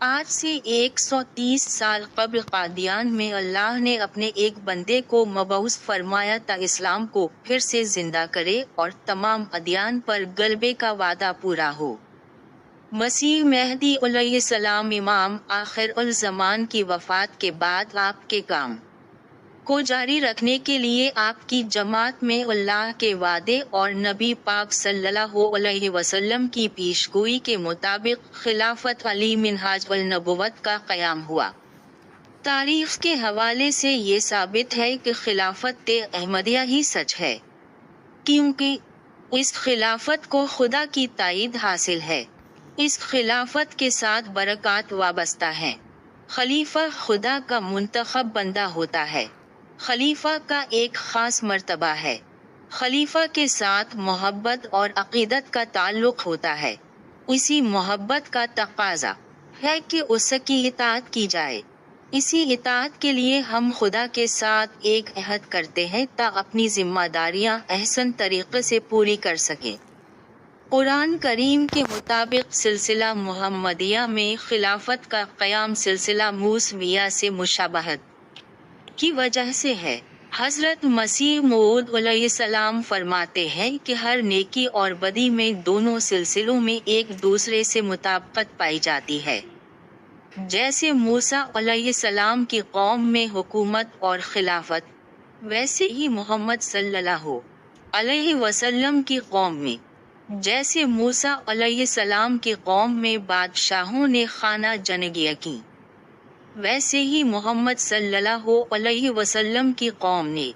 آج سے 130 سال قبل قادیان میں اللہ نے اپنے ایک بندے کو مبعوث فرمایا تا اسلام کو پھر سے زندہ کرے اور تمام ادیان پر غلبے کا وعدہ پورا ہو۔ مسیح مہدی علیہ السلام امام آخر الزمان کی وفات کے بعد آپ کے کام کو جاری رکھنے کے لیے آپ کی جماعت میں اللہ کے وعدے اور نبی پاک صلی اللہ علیہ وسلم کی پیشگوئی کے مطابق خلافت علی منہاج النبوت کا قیام ہوا۔ تاریخ کے حوالے سے یہ ثابت ہے کہ خلافت احمدیہ ہی سچ ہے، کیونکہ اس خلافت کو خدا کی تائید حاصل ہے۔ اس خلافت کے ساتھ برکات وابستہ ہیں۔ خلیفہ خدا کا منتخب بندہ ہوتا ہے۔ خلیفہ کا ایک خاص مرتبہ ہے۔ خلیفہ کے ساتھ محبت اور عقیدت کا تعلق ہوتا ہے۔ اسی محبت کا تقاضا ہے کہ اس کی اطاعت کی جائے۔ اسی اطاعت کے لیے ہم خدا کے ساتھ ایک عہد کرتے ہیں تا اپنی ذمہ داریاں احسن طریقے سے پوری کر سکیں۔ قرآن کریم کے مطابق سلسلہ محمدیہ میں خلافت کا قیام سلسلہ موسویہ سے مشابہت کی وجہ سے ہے۔ حضرت مسیح موعود علیہ السلام فرماتے ہیں کہ ہر نیکی اور بدی میں دونوں سلسلوں میں ایک دوسرے سے مطابقت پائی جاتی ہے۔ جیسے موسیٰ علیہ السلام کی قوم میں حکومت اور خلافت، ویسے ہی محمد صلی اللہ علیہ وسلم کی قوم میں، جیسے موسیٰ علیہ السلام کی قوم میں بادشاہوں نے خانہ جنگیاں کی، ویسے ہی محمد صلی اللہ علیہ وسلم کی قوم نے،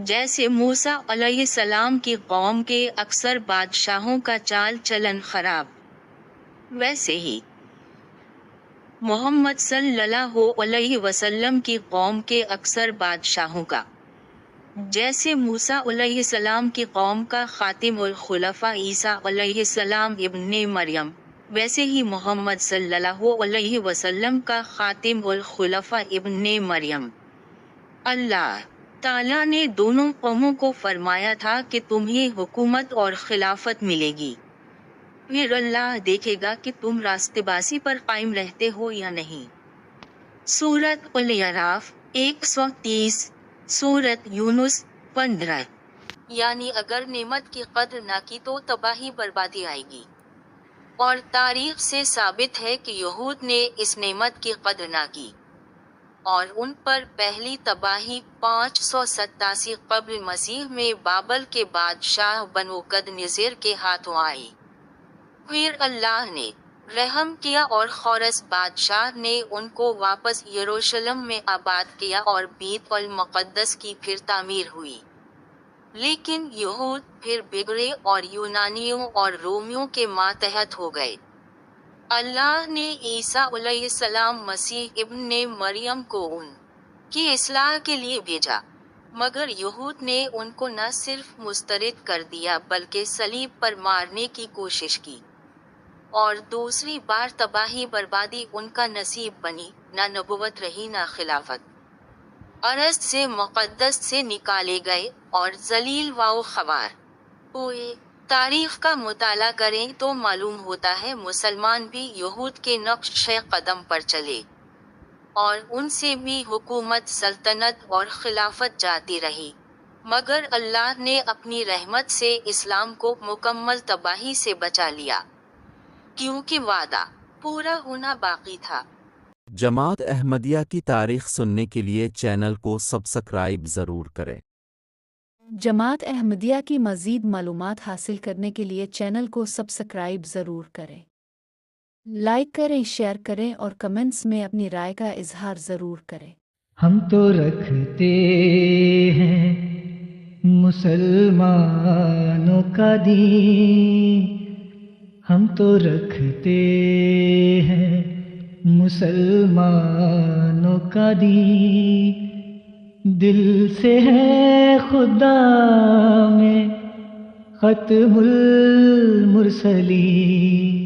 جیسے موسیٰ علیہ السلام کی قوم کے اکثر بادشاہوں کا چال چلن خراب، ویسے ہی محمد صلی اللہ علیہ وسلم کی قوم کے اکثر بادشاہوں کا، جیسے موسیٰ علیہ السلام کی قوم کا خاتم الخلفاء عیسیٰ علیہ السلام ابن مریم، ویسے ہی محمد صلی اللہ علیہ وسلم کا خاتم الخلفاء ابن مریم۔ اللہ تعالیٰ نے دونوں قوموں کو فرمایا تھا کہ تمہیں حکومت اور خلافت ملے گی، پھر اللہ دیکھے گا کہ تم راستہ بازی پر قائم رہتے ہو یا نہیں۔ سورۃ الاعراف 130، سورۃ یونس 15۔ یعنی اگر نعمت کی قدر نہ کی تو تباہی بربادی آئے گی، اور تاریخ سے ثابت ہے کہ یہود نے اس نعمت کی قدر نہ کی، اور ان پر پہلی تباہی 587 قبل مسیح میں بابل کے بادشاہ بنو قد نظیر کے ہاتھوں آئی۔ پھر اللہ نے رحم کیا اور خورس بادشاہ نے ان کو واپس یروشلم میں آباد کیا اور بیت المقدس کی پھر تعمیر ہوئی۔ لیکن یہود پھر بگڑے اور یونانیوں اور رومیوں کے ماتحت ہو گئے۔ اللہ نے عیسیٰ علیہ السلام مسیح ابن مریم کو ان کی اصلاح کے لیے بھیجا، مگر یہود نے ان کو نہ صرف مسترد کر دیا بلکہ صلیب پر مارنے کی کوشش کی، اور دوسری بار تباہی بربادی ان کا نصیب بنی، نہ نبوت رہی نہ خلافت۔ ارض سے مقدس سے نکالے گئے اور ذلیل و خوار ہوئے۔ تاریخ کا مطالعہ کریں تو معلوم ہوتا ہے مسلمان بھی یہود کے نقش قدم پر چلے، اور ان سے بھی حکومت، سلطنت اور خلافت جاتی رہی، مگر اللہ نے اپنی رحمت سے اسلام کو مکمل تباہی سے بچا لیا، کیونکہ وعدہ پورا ہونا باقی تھا۔ جماعت احمدیہ کی تاریخ سننے کے لیے چینل کو سبسکرائب ضرور کریں۔ جماعت احمدیہ کی مزید معلومات حاصل کرنے کے لیے چینل کو سبسکرائب ضرور کریں۔ لائک کریں، شیئر کریں اور کمنٹس میں اپنی رائے کا اظہار ضرور کریں۔ ہم تو رکھتے ہیں مسلمانوں کا دین، ہم تو رکھتے ہیں مسلمانوں کا دین، دل سے ہے خدا میں ختم المرسلین۔